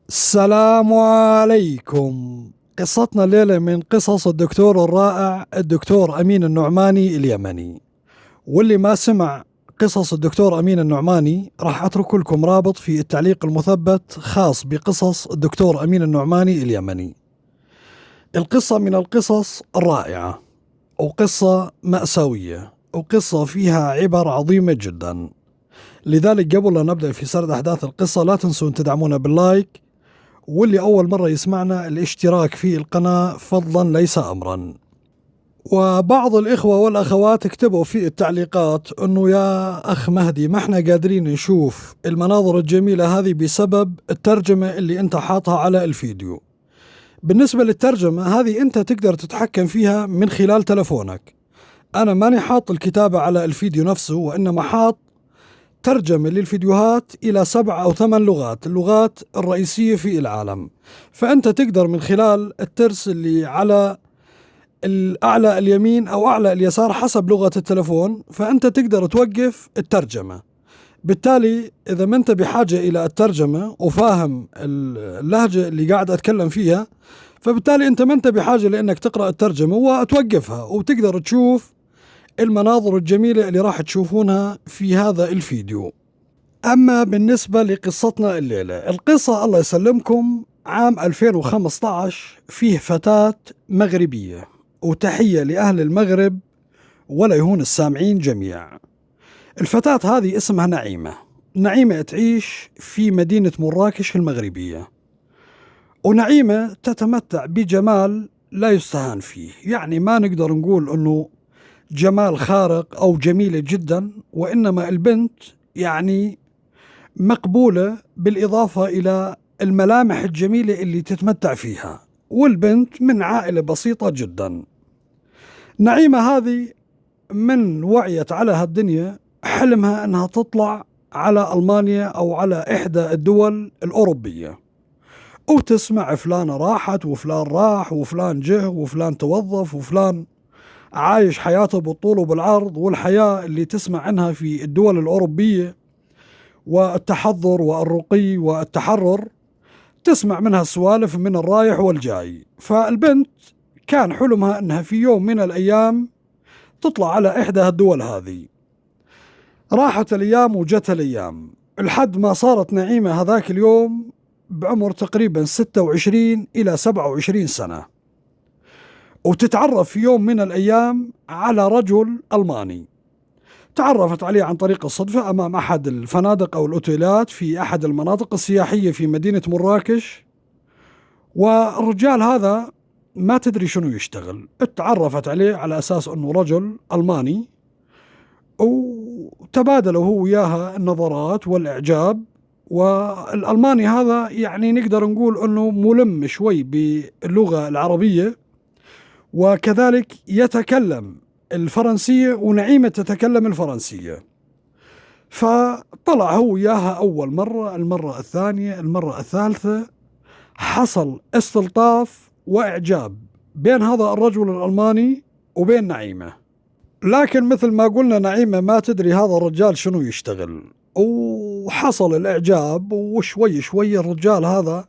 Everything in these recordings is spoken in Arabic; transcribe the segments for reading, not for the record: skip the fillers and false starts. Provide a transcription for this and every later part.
السلام عليكم. قصتنا الليلة من قصص الدكتور الرائع الدكتور أمين النعماني اليمني. واللي ما سمع قصص الدكتور أمين النعماني راح أترك لكم رابط في التعليق المثبت خاص بقصص الدكتور أمين النعماني اليمني. القصة من القصص الرائعة، أو قصة مأساوية، أو قصة فيها عبر عظيمة جدا. لذلك قبل لا نبدأ في سرد أحداث القصة لا تنسوا تدعمونا باللايك، واللي أول مرة يسمعنا الاشتراك في القناة فضلا ليس أمرا. وبعض الإخوة والأخوات اكتبوا في التعليقات أنه يا أخ مهدي ما احنا قادرين نشوف المناظر الجميلة هذه بسبب الترجمة اللي انت حاطها على الفيديو. بالنسبة للترجمة هذه انت تقدر تتحكم فيها من خلال تلفونك. أنا ماني حاط الكتابة على الفيديو نفسه، وإنما حاط ترجمة للفيديوهات إلى 7 أو 8 لغات، اللغات الرئيسية في العالم. فأنت تقدر من خلال الترس اللي على الأعلى اليمين أو أعلى اليسار حسب لغة التلفون، فأنت تقدر توقف الترجمة. بالتالي إذا ما أنت بحاجة إلى الترجمة وفاهم اللهجة اللي قاعد أتكلم فيها، فبالتالي أنت ما أنت بحاجة لأنك تقرأ الترجمة وتوقفها، وتقدر تشوف المناظر الجميلة اللي راح تشوفونها في هذا الفيديو. أما بالنسبة لقصتنا الليلة، القصة الله يسلمكم عام 2015 فيه فتاة مغربية، وتحية لأهل المغرب ولا يهون السامعين جميع. الفتاة هذه اسمها نعيمة. نعيمة تعيش في مدينة مراكش المغربية، ونعيمة تتمتع بجمال لا يستهان فيه. يعني ما نقدر نقول أنه جمال خارق أو جميلة جدا، وإنما البنت يعني مقبولة بالإضافة إلى الملامح الجميلة اللي تتمتع فيها، والبنت من عائلة بسيطة جدا. نعيمة هذه من وعيت على هالدنيا حلمها أنها تطلع على ألمانيا أو على إحدى الدول الأوروبية، وتسمع فلان راحت وفلان راح وفلان جه وفلان توظف وفلان عايش حياته بالطول وبالعرض، والحياة اللي تسمع عنها في الدول الأوروبية والتحضر والرقي والتحرر تسمع منها السوالف من الرايح والجاي. فالبنت كان حلمها أنها في يوم من الأيام تطلع على إحدى الدول هذه. راحت الأيام وجت الأيام لحد ما صارت نعيمة هذاك اليوم بعمر تقريبا 26 إلى 27 سنة، وتتعرف في يوم من الأيام على رجل ألماني. تعرفت عليه عن طريق الصدفة أمام أحد الفنادق أو الأوتيلات في أحد المناطق السياحية في مدينة مراكش. والرجال هذا ما تدري شنو يشتغل، تعرفت عليه على أساس أنه رجل ألماني، وتبادلوا هو وياها النظرات والإعجاب. والألماني هذا يعني نقدر نقول أنه ملم شوي باللغة العربية، وكذلك يتكلم الفرنسية، ونعيمة تتكلم الفرنسية. فطلع هو وياها أول مرة، المرة الثانية، المرة الثالثة، حصل استلطاف وإعجاب بين هذا الرجل الألماني وبين نعيمة. لكن مثل ما قلنا نعيمة ما تدري هذا الرجال شنو يشتغل، وحصل الإعجاب، وشوي شوي الرجال هذا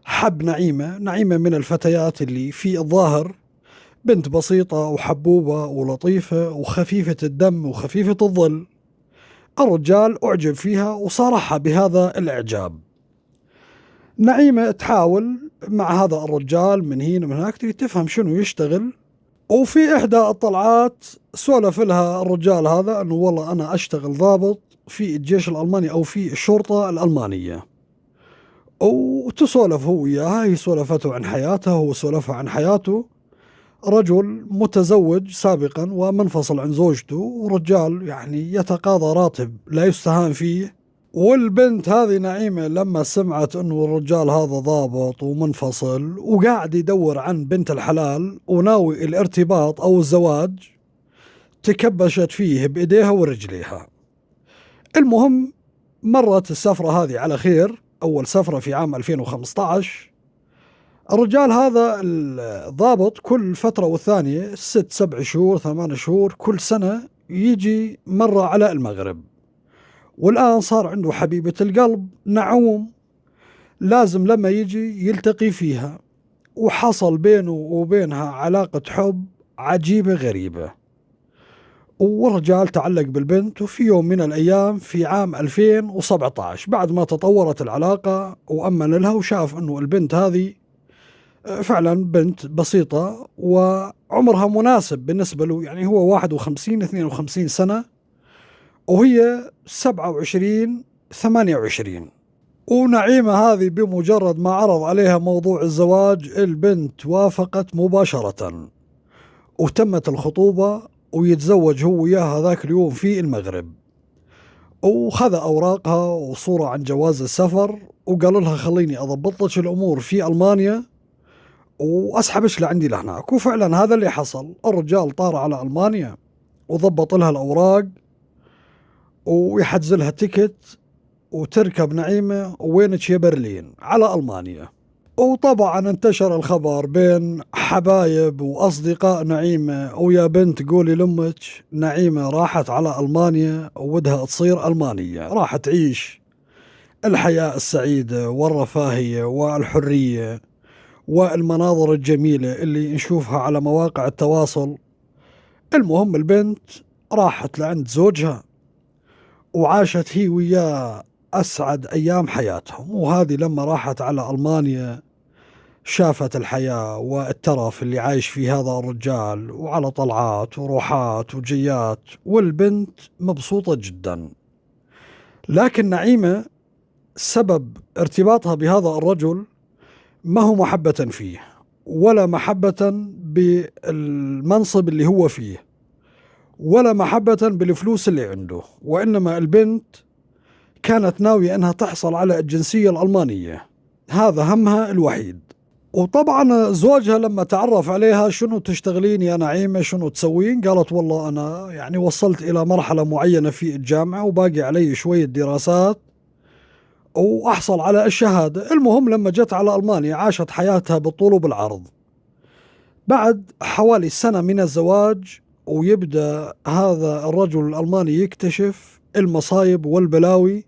حب نعيمة. نعيمة من الفتيات اللي في الظاهر بنت بسيطة وحبوبة ولطيفة وخفيفة الدم وخفيفة الظل. الرجال أعجب فيها وصارحها بهذا الإعجاب. نعيمة تحاول مع هذا الرجال من هنا من هناك تفهم شنو يشتغل. وفي إحدى الطلعات سولف لها الرجال هذا أنه والله أنا أشتغل ضابط في الجيش الألماني أو في الشرطة الألمانية. وتسولف هو وياها، هي سولفته عن حياتها هو سولفها عن حياته. رجل متزوج سابقا ومنفصل عن زوجته، ورجال يعني يتقاضى راتب لا يستهان فيه. والبنت هذه نعيمة لما سمعت أنه الرجال هذا ضابط ومنفصل وقاعد يدور عن بنت الحلال وناوي الارتباط أو الزواج، تكبشت فيه بإيديها ورجليها. المهم مرت السفرة هذه على خير، أول سفرة في عام 2015. الرجال هذا الضابط كل فترة والثانية 6 7 شهور 8 شهور كل سنة يجي مرة على المغرب. والآن صار عنده حبيبة القلب نعوم لازم لما يجي يلتقي فيها، وحصل بينه وبينها علاقة حب عجيبة غريبة، والرجال تعلق بالبنت. وفي يوم من الأيام في عام 2017 بعد ما تطورت العلاقة وأمن لها وشاف أنه البنت هذه فعلا بنت بسيطة وعمرها مناسب بالنسبة له، يعني هو 51 52 سنة وهي 27 28. ونعيمة هذه بمجرد ما عرض عليها موضوع الزواج البنت وافقت مباشرة، وتمت الخطوبة ويتزوج هو وياها ذاك اليوم في المغرب. وخذ أوراقها وصورة عن جواز السفر وقال لها خليني أضبط لك الأمور في ألمانيا وأسحبش لعندي لهناك. وفعلا هذا اللي حصل، الرجال طار على ألمانيا وضبط لها الأوراق ويحجز لها تيكت وتركب نعيمة وينك يا برلين على ألمانيا. وطبعا انتشر الخبر بين حبايب وأصدقاء نعيمة، ويا بنت قولي لأمك نعيمة راحت على ألمانيا وودها تصير ألمانية، راح تعيش الحياة السعيدة والرفاهية والحرية والمناظر الجميلة اللي نشوفها على مواقع التواصل. المهم البنت راحت لعند زوجها وعاشت هي وياه أسعد أيام حياتهم. وهذه لما راحت على ألمانيا شافت الحياة والترف اللي عايش فيه هذا الرجال، وعلى طلعات وروحات وجيات، والبنت مبسوطة جدا. لكن نعيمة سبب ارتباطها بهذا الرجل ما هو محبة فيه ولا محبة بالمنصب اللي هو فيه ولا محبة بالفلوس اللي عنده، وإنما البنت كانت ناوية أنها تحصل على الجنسية الألمانية، هذا همها الوحيد. وطبعا زوجها لما تعرف عليها شنو تشتغلين يا نعيمة شنو تسوين، قالت والله أنا يعني وصلت إلى مرحلة معينة في الجامعة وباقي علي شوية دراسات وأحصل على الشهادة. المهم لما جت على ألمانيا عاشت حياتها بالطول وبالعرض. بعد حوالي سنة من الزواج ويبدأ هذا الرجل الألماني يكتشف المصايب والبلاوي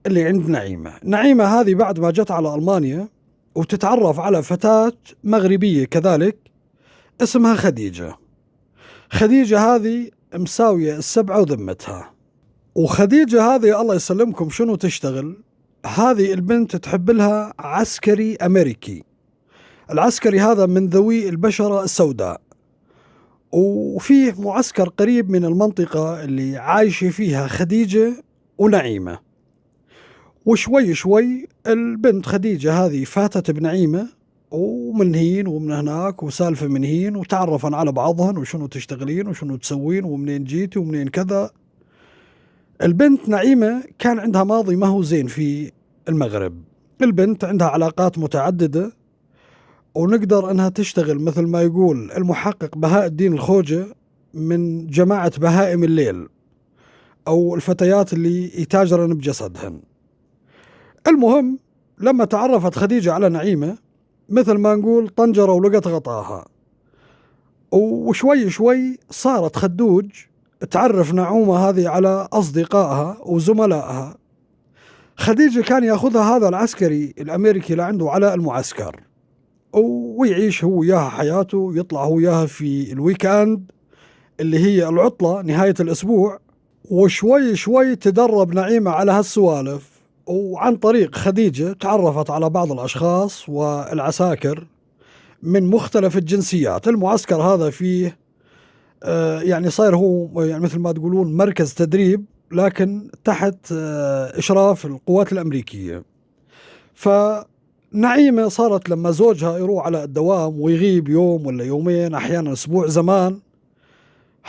اللي عند نعيمة. نعيمة هذه بعد ما جت على ألمانيا وتتعرف على فتاة مغربية كذلك اسمها خديجة. خديجة هذه مساوية السبعة وذمتها. وخديجة هذه الله يسلمكم شنو تشتغل؟ هذه البنت تحب لها عسكري أمريكي. العسكري هذا من ذوي البشرة السوداء، وفيه معسكر قريب من المنطقة اللي عايشة فيها خديجة ونعيمة. وشوي شوي البنت خديجة هذه فاتت بنعيمة، ومن هين ومن هناك وسالفة من هين، وتعرفن على بعضهن وشنو تشتغلين وشنو تسوين ومنين جيتي ومنين كذا. البنت نعيمة كان عندها ماضي ما هو زين في المغرب، البنت عندها علاقات متعددة ونقدر انها تشتغل مثل ما يقول المحقق بهاء الدين الخوجة من جماعة بهائم الليل او الفتيات اللي يتاجرن بجسدهن. المهم لما تعرفت خديجة على نعيمة مثل ما نقول طنجرة ولقت غطاها، وشوي شوي صارت خدوج تعرف نعومة هذه على أصدقائها وزملائها. خديجة كان يأخذها هذا العسكري الأمريكي لعنده على المعسكر ويعيش هو وياها حياته، يطلع هو وياها في الويكاند اللي هي العطلة نهاية الأسبوع. وشوي شوي تدرب نعيمة على هالسوالف، وعن طريق خديجة تعرفت على بعض الأشخاص والعساكر من مختلف الجنسيات. المعسكر هذا فيه يعني صاير هو يعني مثل ما تقولون مركز تدريب لكن تحت إشراف القوات الأمريكية. فنعيمة صارت لما زوجها يروح على الدوام ويغيب يوم ولا يومين أحيانا أسبوع، زمان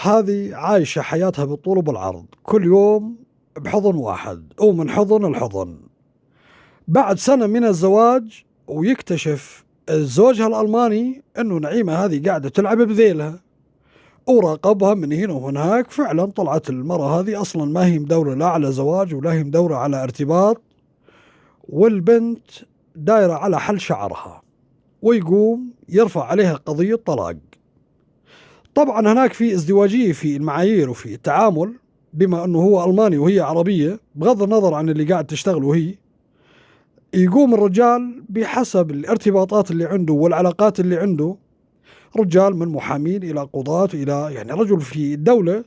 هذه عايشة حياتها بالطول وبالعرض، كل يوم بحضن واحد ومن حضن الحضن. بعد سنة من الزواج ويكتشف زوجها الألماني أنه نعيمة هذه قاعدة تلعب بذيلها، وراقبها من هنا وهناك. فعلا طلعت المرأة هذه أصلا ما هي مدورة لا على زواج ولا هي مدورة على ارتباط، والبنت دايرة على حل شعرها، ويقوم يرفع عليها قضية طلاق. طبعا هناك في ازدواجية في المعايير وفي التعامل، بما أنه هو ألماني وهي عربية، بغض النظر عن اللي قاعد تشتغل وهي يقوم الرجال بحسب الارتباطات اللي عنده والعلاقات اللي عنده، رجال من محامين إلى قضاة إلى يعني رجل في الدولة.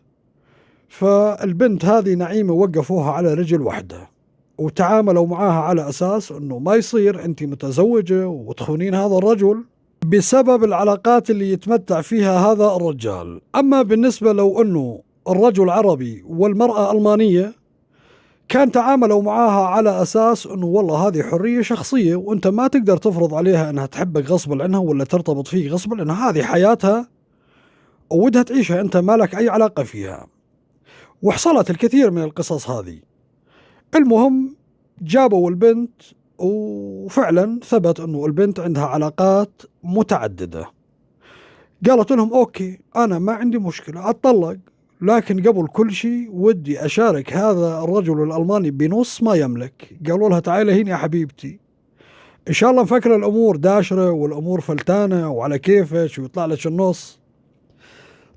فالبنت هذه نعيمة وقفوها على رجل واحدة وتعاملوا معاها على أساس أنه ما يصير أنت متزوجة وتخونين هذا الرجل بسبب العلاقات اللي يتمتع فيها هذا الرجال. أما بالنسبة لو أنه الرجل عربي والمرأة ألمانية، كان تعاملوا معاها على أساس أنه والله هذه حرية شخصية وأنت ما تقدر تفرض عليها أنها تحبك غصبا عنها ولا ترتبط فيك غصبا عنها، هذه حياتها وودها تعيشها، أنت ما لك أي علاقة فيها. وحصلت الكثير من القصص هذه. المهم جابوا البنت وفعلا ثبت أنه البنت عندها علاقات متعددة. قالت لهم أوكي أنا ما عندي مشكلة أتطلق، لكن قبل كل شيء ودي أشارك هذا الرجل الألماني بنص ما يملك. قالوا لها تعالي هنا يا حبيبتي، إن شاء الله مفكرة الأمور داشرة والأمور فلتانة وعلى كيفك ويطلع لك النص.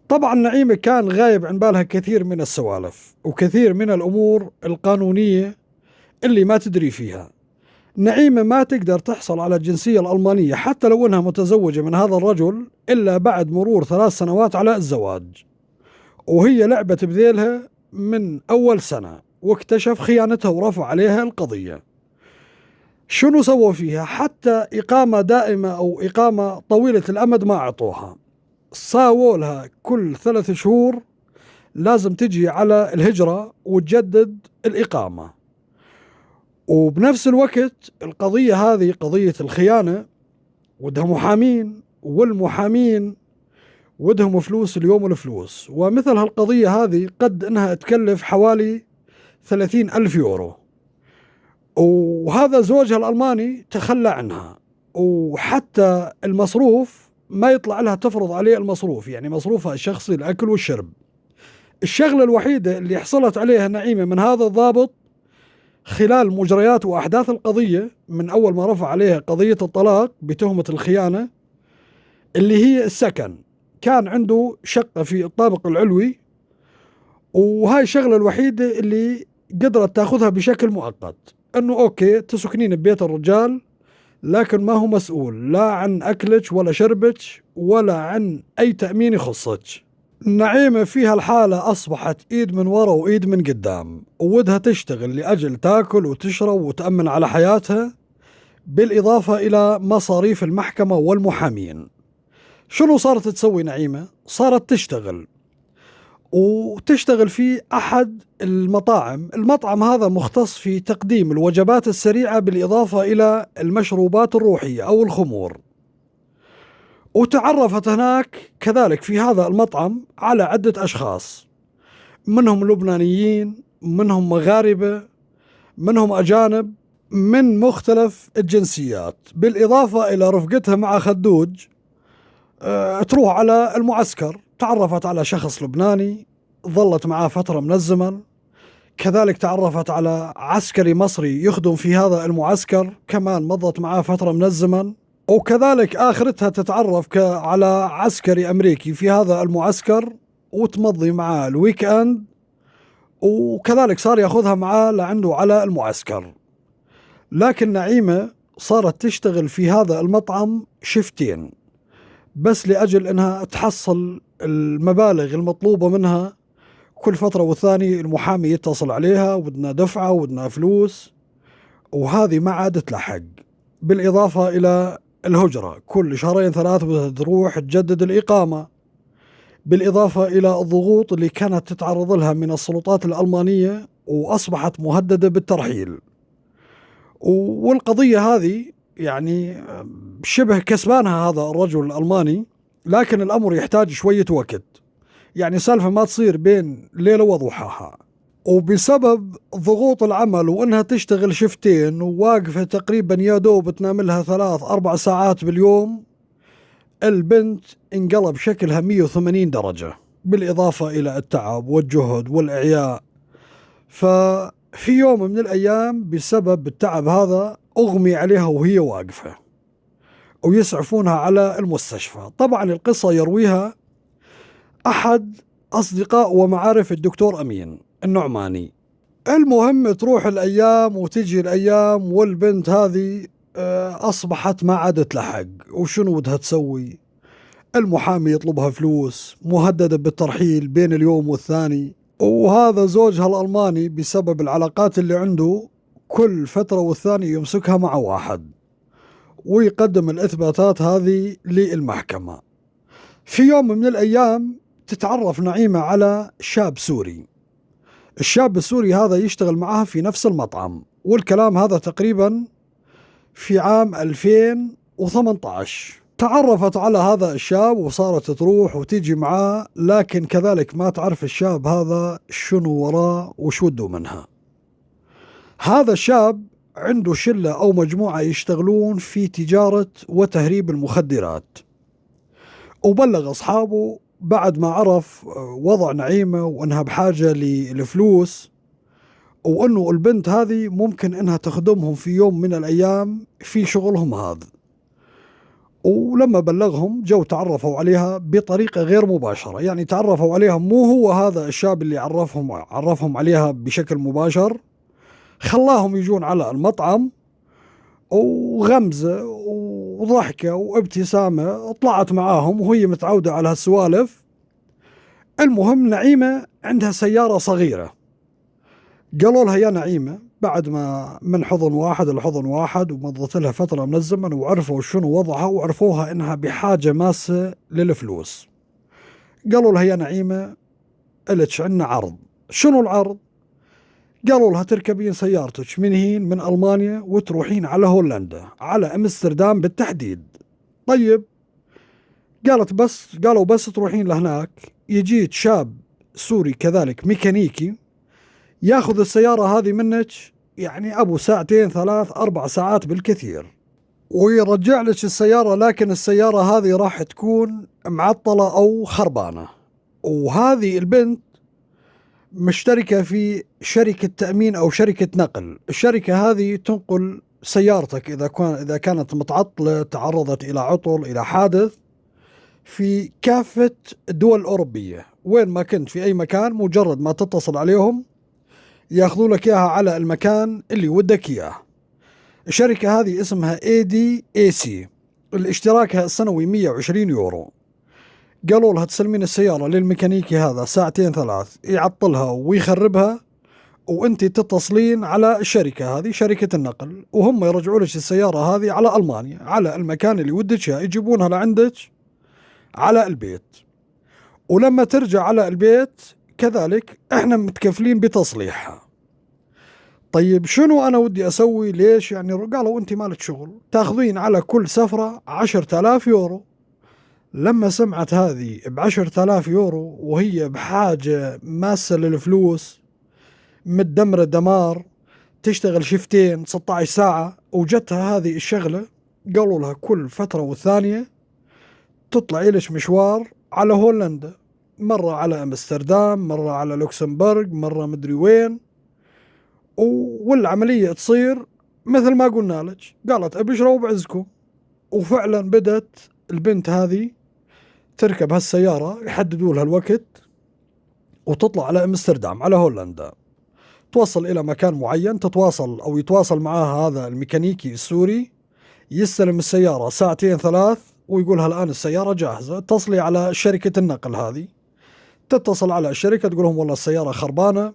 طبعا نعيمة كان غايب عن بالها كثير من السوالف وكثير من الأمور القانونية اللي ما تدري فيها. نعيمة ما تقدر تحصل على الجنسية الألمانية حتى لو أنها متزوجة من هذا الرجل إلا بعد مرور 3 سنوات على الزواج، وهي لعبت بذيلها من أول سنة واكتشف خيانتها ورفع عليها القضية. شنو سووا فيها؟ حتى إقامة دائمة أو إقامة طويلة الأمد ما أعطوها، ساووا لها كل 3 شهور لازم تجي على الهجرة وتجدد الإقامة. وبنفس الوقت القضية هذه قضية الخيانة ودها محامين، والمحامين ودهم فلوس اليوم والفلوس، ومثل هالقضية هذه قد انها تكلف حوالي 30,000 يورو. وهذا زوجها الألماني تخلى عنها، وحتى المصروف ما يطلع لها تفرض عليه المصروف، يعني مصروفها الشخصي الأكل والشرب. الشغلة الوحيدة اللي حصلت عليها نعيمة من هذا الضابط خلال مجريات وأحداث القضية من أول ما رفع عليها قضية الطلاق بتهمة الخيانة اللي هي السكن. كان عنده شقة في الطابق العلوي، وهاي الشغلة الوحيدة اللي قدرت تاخذها بشكل مؤقت، انه اوكي تسكنين ببيت الرجال لكن ما هو مسؤول لا عن اكلك ولا شربك ولا عن اي تأمين يخصك. نعيمة فيها الحالة اصبحت ايد من ورا وايد من قدام، وودها تشتغل لاجل تاكل وتشرب وتأمن على حياتها، بالاضافة الى مصاريف المحكمة والمحامين. شنو صارت تسوي نعيمة؟ صارت تشتغل، وتشتغل في أحد المطعم هذا مختص في تقديم الوجبات السريعة بالإضافة إلى المشروبات الروحية أو الخمور. وتعرفت هناك كذلك في هذا المطعم على عدة أشخاص، منهم لبنانيين، منهم مغاربة، منهم أجانب من مختلف الجنسيات، بالإضافة إلى رفقتها مع خدوج تروح على المعسكر. تعرفت على شخص لبناني ظلت معاه فترة من الزمن، كذلك تعرفت على عسكري مصري يخدم في هذا المعسكر كمان مضت معاه فترة من الزمن، وكذلك آخرتها تتعرف على عسكري أمريكي في هذا المعسكر وتمضي معاه الويك أند، وكذلك صار يأخذها معاه لعنده على المعسكر. لكن نعيمة صارت تشتغل في هذا المطعم شفتين بس لأجل أنها تحصل المبالغ المطلوبة منها. كل فترة والثاني المحامي يتصل عليها ودنا دفعة ودنا فلوس، وهذه ما عاد تلحق. بالإضافة إلى الهجرة كل 2-3 بدها تروح تجدد الإقامة، بالإضافة إلى الضغوط اللي كانت تتعرض لها من السلطات الألمانية وأصبحت مهددة بالترحيل. والقضية هذه يعني شبه كسبانها هذا الرجل الألماني، لكن الأمر يحتاج شوية وقت، يعني سالفة ما تصير بين ليلة وضحاها. وبسبب ضغوط العمل وإنها تشتغل شفتين وواقفة تقريبا يا دوب تنام لها 3-4 ساعات باليوم، البنت انقلب شكلها 180 درجة، بالإضافة إلى التعب والجهد والإعياء. ففي يوم من الأيام بسبب التعب هذا أغمي عليها وهي واقفة ويسعفونها على المستشفى. طبعا القصة يرويها أحد أصدقاء ومعارف الدكتور أمين النعماني، المهم تروح الأيام وتجي الأيام والبنت هذه أصبحت ما عادت لحق. وشنو بدها تسوي؟ المحامي يطلبها فلوس، مهددة بالترحيل بين اليوم والثاني. وهذا زوجها الألماني بسبب العلاقات اللي عنده كل فترة والثاني يمسكها مع واحد ويقدم الإثباتات هذه للمحكمة. في يوم من الأيام تتعرف نعيمة على شاب سوري. الشاب السوري هذا يشتغل معها في نفس المطعم، والكلام هذا تقريبا في عام 2018. تعرفت على هذا الشاب وصارت تروح وتيجي معاه، لكن كذلك ما تعرف الشاب هذا شنو وراه وش وده منها. هذا الشاب عنده شلة أو مجموعة يشتغلون في تجارة وتهريب المخدرات، وبلغ أصحابه بعد ما عرف وضع نعيمة وأنها بحاجة للفلوس، وأنه البنت هذه ممكن أنها تخدمهم في يوم من الأيام في شغلهم هذا. ولما بلغهم جو تعرفوا عليها بطريقة غير مباشرة، يعني تعرفوا عليها مو هو هذا الشاب اللي عرفهم عليها بشكل مباشر، خلاهم يجون على المطعم وغمزة وضحكة وابتسامة طلعت معاهم وهي متعودة على هالسوالف. المهم نعيمة عندها سيارة صغيرة، قالوا لها يا نعيمة بعد ما من حضن واحد لحضن واحد ومضت لها فترة من الزمن وعرفوا شنو وضعها وعرفوها انها بحاجة ماسة للفلوس، قالوا لها يا نعيمة إلتش عنا عرض. شنو العرض؟ قالوا لها تركبين سيارتك من هين من ألمانيا وتروحين على هولندا، على أمستردام بالتحديد. طيب قالوا بس تروحين لهناك يجيك شاب سوري كذلك ميكانيكي ياخذ السيارة هذه منك، يعني أبو ساعتين 3 4 ساعات بالكثير، ويرجع لك السيارة، لكن السيارة هذه راح تكون معطلة أو خربانة. وهذه البنت مشتركة في شركة تأمين أو شركة نقل، الشركة هذه تنقل سيارتك إذا كانت متعطلة تعرضت إلى عطل إلى حادث في كافة الدول الأوروبية، وين ما كنت في أي مكان مجرد ما تتصل عليهم ياخذوا لك إياها على المكان اللي ودك إياه. الشركة هذه اسمها ADAC، الاشتراك السنوي 120 يورو. قالوا لها تسلمين السيارة للميكانيكي هذا ساعتين 3 يعطلها ويخربها، وانت تتصلين على الشركة هذه شركة النقل وهم يرجعوا لك السيارة هذه على ألمانيا على المكان اللي ودك يجيبونها لعندك على البيت. ولما ترجع على البيت كذلك احنا متكفلين بتصليحها. طيب شنو أنا ودي أسوي؟ ليش؟ يعني قالوا أنت مالك شغل، تاخذين على كل سفرة 10,000 يورو. لما سمعت هذه ب10,000 يورو وهي بحاجة ماسة للفلوس متدمرة دمار، تشتغل شفتين 16 ساعة وجتها هذه الشغلة، قالوا لها كل فترة والثانية تطلع إلش مشوار على هولندا، مرة على أمستردام، مرة على لوكسمبورغ، مرة مدري وين. والعملية تصير مثل ما قلنا لك، قالت أبشروا بعزكم. وفعلا بدت البنت هذه تركب هالسيارة، يحددوا لها الوقت وتطلع على أمستردام على هولندا، توصل إلى مكان معين، تتواصل أو يتواصل معها هذا الميكانيكي السوري، يستلم السيارة ساعتين 3 ويقولها الآن السيارة جاهزة. تصلي على شركة النقل هذه، تتصل على الشركة تقول لهم والله السيارة خربانة،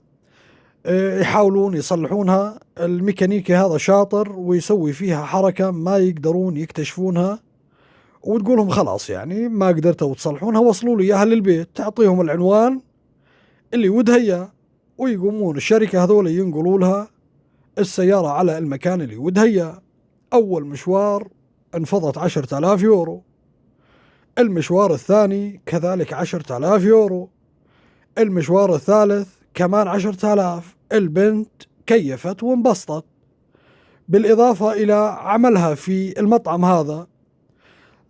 يحاولون يصلحونها. الميكانيكي هذا شاطر ويسوي فيها حركة ما يقدرون يكتشفونها، وتقولهم خلاص يعني ما قدرتوا تصلحونها وصلوا لي إياها للبيت، تعطيهم العنوان اللي ودها إياه، ويقومون الشركة هذول ينقلوا لها السيارة على المكان اللي ودها إياه. أول مشوار انفضت 10,000 يورو، المشوار الثاني كذلك 10,000 يورو، المشوار الثالث كمان 10,000. البنت كيفت وانبسطت، بالإضافة إلى عملها في المطعم هذا.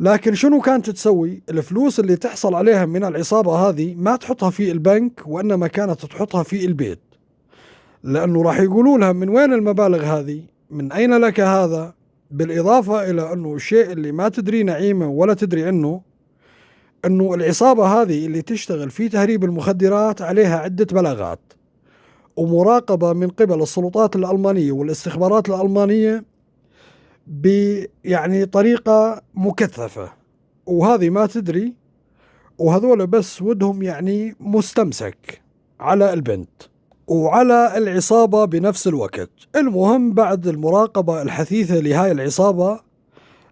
لكن شنو كانت تسوي؟ الفلوس اللي تحصل عليها من العصابة هذه ما تحطها في البنك، وإنما كانت تحطها في البيت، لأنه راح يقولوا لها من وين المبالغ هذه، من أين لك هذا. بالإضافة إلى أنه الشيء اللي ما تدري نعيمة ولا تدري عنه، أنه العصابة هذه اللي تشتغل في تهريب المخدرات عليها عدة بلاغات، ومراقبة من قبل السلطات الألمانية والاستخبارات الألمانية يعني طريقة مكثفة، وهذه ما تدري، وهذول بس ودهم يعني مستمسك على البنت وعلى العصابة بنفس الوقت. المهم بعد المراقبة الحثيثة لهاي العصابة،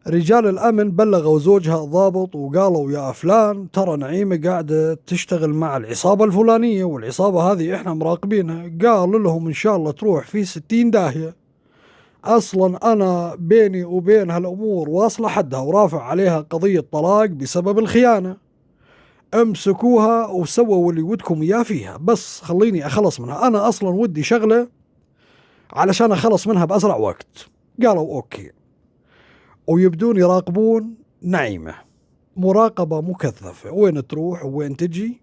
رجال الأمن بلغوا زوجها الضابط وقالوا يا فلان ترى نعيمة قاعدة تشتغل مع العصابة الفلانية، والعصابة هذه إحنا مراقبينها. قال لهم إن شاء الله تروح في 60 داهية، أصلا أنا بيني وبين هالأمور واصلة حدها ورافع عليها قضية طلاق بسبب الخيانة. امسكوها وسووا اللي ودكم إياه فيها، بس خليني أخلص منها، أنا أصلا ودي شغلة علشان أخلص منها بأسرع وقت. قالوا أوكي، ويبدون يراقبون نعيمة مراقبة مكثفة، وين تروح وين تجي.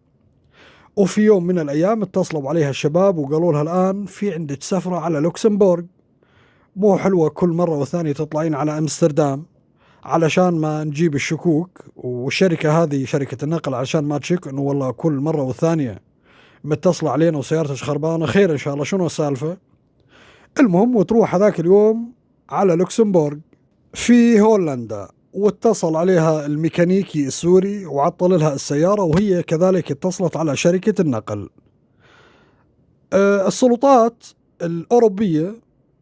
وفي يوم من الأيام اتصلوا عليها الشباب وقالوا لها الآن في عندك سفرة على لوكسمبورغ، مو حلوة كل مرة وثانية تطلعين على أمستردام علشان ما نجيب الشكوك، والشركة هذه شركة النقل علشان ما تشك انه والله كل مرة والثانية متصلة علينا وسيارتك خربانة. خير ان شاء الله، شنو السالفة؟ المهم وتروح هذاك اليوم على لوكسمبورغ في هولندا، واتصل عليها الميكانيكي السوري وعطل لها السيارة، وهي كذلك اتصلت على شركة النقل. السلطات الأوروبية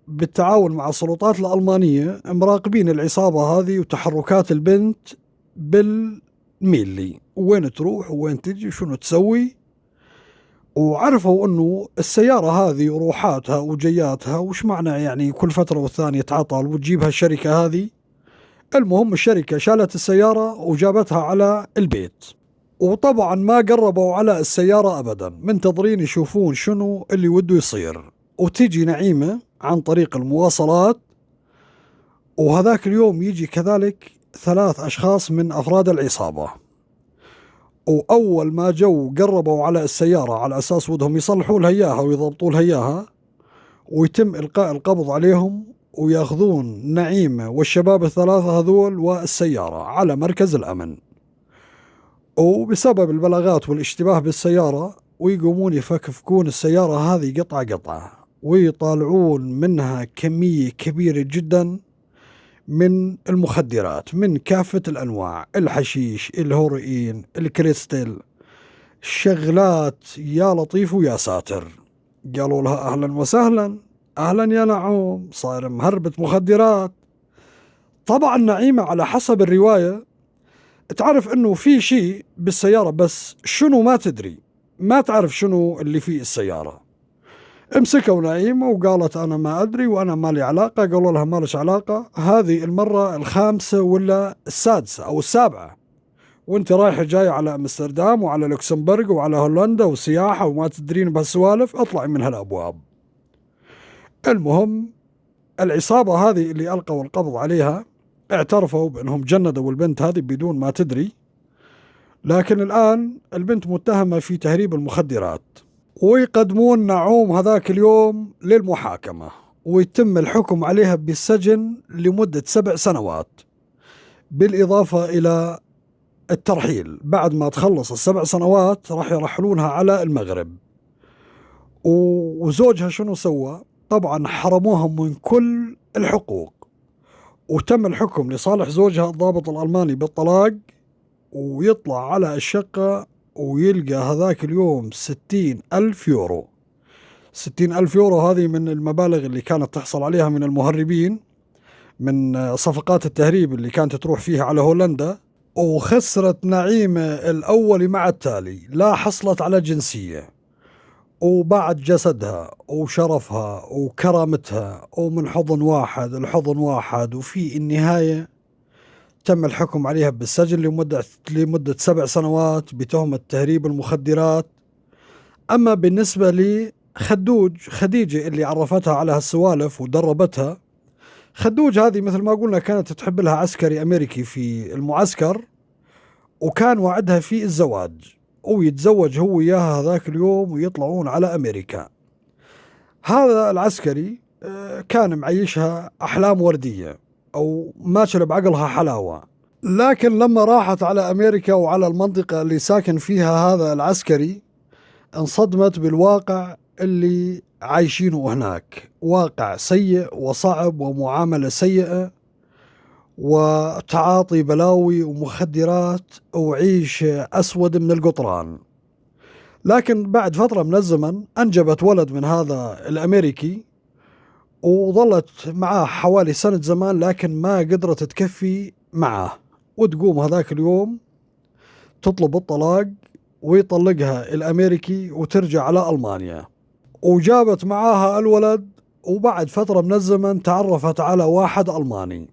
بالتعاون مع السلطات الألمانية مراقبين العصابة هذه وتحركات البنت بالميلي، وين تروح وين تجي وشنو تسوي، وعرفوا انه السيارة هذه وروحاتها وجياتها وش معنى يعني كل فترة والثانية تعطل وتجيبها الشركة هذه. المهم الشركة شالت السيارة وجابتها على البيت، وطبعا ما قربوا على السيارة أبدا، منتظرين يشوفون شنو اللي وده يصير. وتجي نعيمة عن طريق المواصلات، وهذاك اليوم يجي كذلك 3 أشخاص من أفراد العصابة، وأول ما جو قربوا على السيارة على أساس ودهم يصلحوا لها إياها ويضبطوا لها إياها، ويتم إلقاء القبض عليهم ويأخذون نعيمة والشباب ال3 هذول والسيارة على مركز الأمن. وبسبب البلاغات والاشتباه بالسيارة ويقومون يفكفكون السيارة هذه قطعة قطعة، ويطالعون منها كمية كبيرة جدا من المخدرات من كافة الأنواع، الحشيش، الهيروين، الكريستال، شغلات يا لطيف ويا ساتر. قالوا لها أهلا وسهلا، أهلا يا نعوم، صاير مهربة مخدرات. طبعا نعيمة على حسب الرواية تعرف انه في شيء بالسيارة، بس شنو ما تدري، ما تعرف شنو اللي في السيارة. امسكوا نعيمة وقالت انا ما ادري وانا ما لي علاقة. قالوا لها ما لش علاقة، هذه المرة ال5 ولا ال6 او ال7 وانت رايحة جاي على امستردام وعلى لوكسمبورغ وعلى هولندا وسياحة وما تدرين بهالسوالف، اطلعي من هالابواب. المهم العصابة هذه اللي القوا القبض عليها اعترفوا بأنهم جندوا البنت هذه بدون ما تدري، لكن الآن البنت متهمة في تهريب المخدرات، ويقدمون نعوم هذاك اليوم للمحاكمة، ويتم الحكم عليها بالسجن لمدة 7 سنوات، بالإضافة إلى الترحيل. بعد ما تخلص ال7 سنوات راح يرحلونها على المغرب. وزوجها شنو سوى؟ طبعا حرموها من كل الحقوق، وتم الحكم لصالح زوجها الضابط الألماني بالطلاق، ويطلع على الشقة ويلقى هذاك اليوم 60,000 يورو. 60,000 يورو هذه من المبالغ اللي كانت تحصل عليها من المهربين من صفقات التهريب اللي كانت تروح فيها على هولندا. وخسرت نعيمة الأول مع التالي، لا حصلت على جنسية، وبعد جسدها وشرفها وكرامتها، ومن حضن واحد لحضن واحد، وفي النهاية تم الحكم عليها بالسجن لمدة 7 سنوات بتهمة تهريب المخدرات. أما بالنسبة خديجة اللي عرفتها على هالسوالف ودربتها، خدوج هذه مثل ما قلنا كانت تحب لها عسكري أمريكي في المعسكر، وكان وعدها في الزواج، ويتزوج هو وياها هذاك اليوم ويطلعون على أمريكا. هذا العسكري كان معيشها أحلام وردية أو ماشل بعقلها حلاوة، لكن لما راحت على أمريكا وعلى المنطقة اللي ساكن فيها هذا العسكري انصدمت بالواقع اللي عايشينه هناك، واقع سيء وصعب ومعاملة سيئة وتعاطي بلاوي ومخدرات وعيش أسود من القطران. لكن بعد فترة من الزمن أنجبت ولد من هذا الأمريكي، وظلت معاه حوالي سنة زمان، لكن ما قدرت تكفي معاه، وتقوم هذاك اليوم تطلب الطلاق ويطلقها الأمريكي وترجع على ألمانيا. وجابت معاها الولد، وبعد فترة من الزمن تعرفت على واحد ألماني،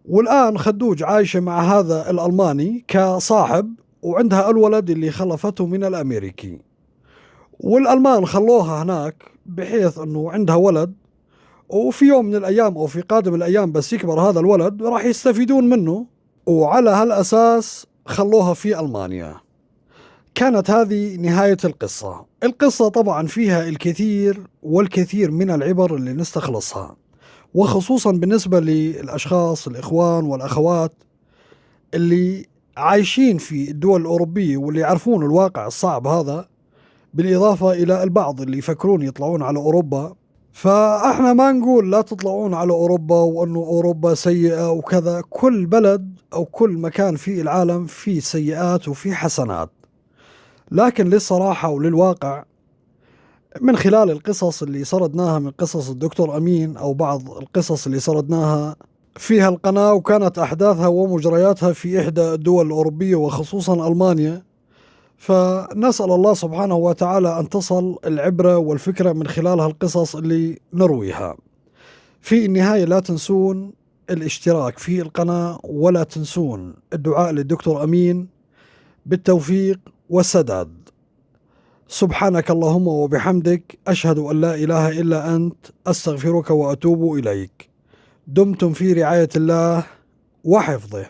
والآن خدوج عايشة مع هذا الألماني كصاحب، وعندها الولد اللي خلفته من الأمريكي. والألمان خلوها هناك بحيث أنه عندها ولد، وفي يوم من الأيام أو في قادم الأيام بس يكبر هذا الولد راح يستفيدون منه، وعلى هالأساس خلوها في ألمانيا. كانت هذه نهاية القصة. القصة طبعا فيها الكثير والكثير من العبر اللي نستخلصها، وخصوصا بالنسبة للأشخاص الإخوان والأخوات اللي عايشين في الدول الأوروبية واللي يعرفون الواقع الصعب هذا، بالإضافة إلى البعض اللي يفكرون يطلعون على أوروبا. فاحنا ما نقول لا تطلعون على أوروبا وأنه أوروبا سيئة وكذا، كل بلد أو كل مكان في العالم فيه سيئات وفيه حسنات، لكن للصراحة وللواقع من خلال القصص اللي سردناها من قصص الدكتور أمين أو بعض القصص اللي سردناها فيها القناة، وكانت أحداثها ومجرياتها في إحدى الدول الأوروبية وخصوصا ألمانيا، فنسأل الله سبحانه وتعالى أن تصل العبرة والفكرة من خلال هالقصص اللي نرويها. في النهاية لا تنسون الاشتراك في القناة، ولا تنسون الدعاء للدكتور أمين بالتوفيق والسداد. سبحانك اللهم وبحمدك، أشهد أن لا إله إلا أنت، أستغفرك وأتوب إليك. دمتم في رعاية الله وحفظه.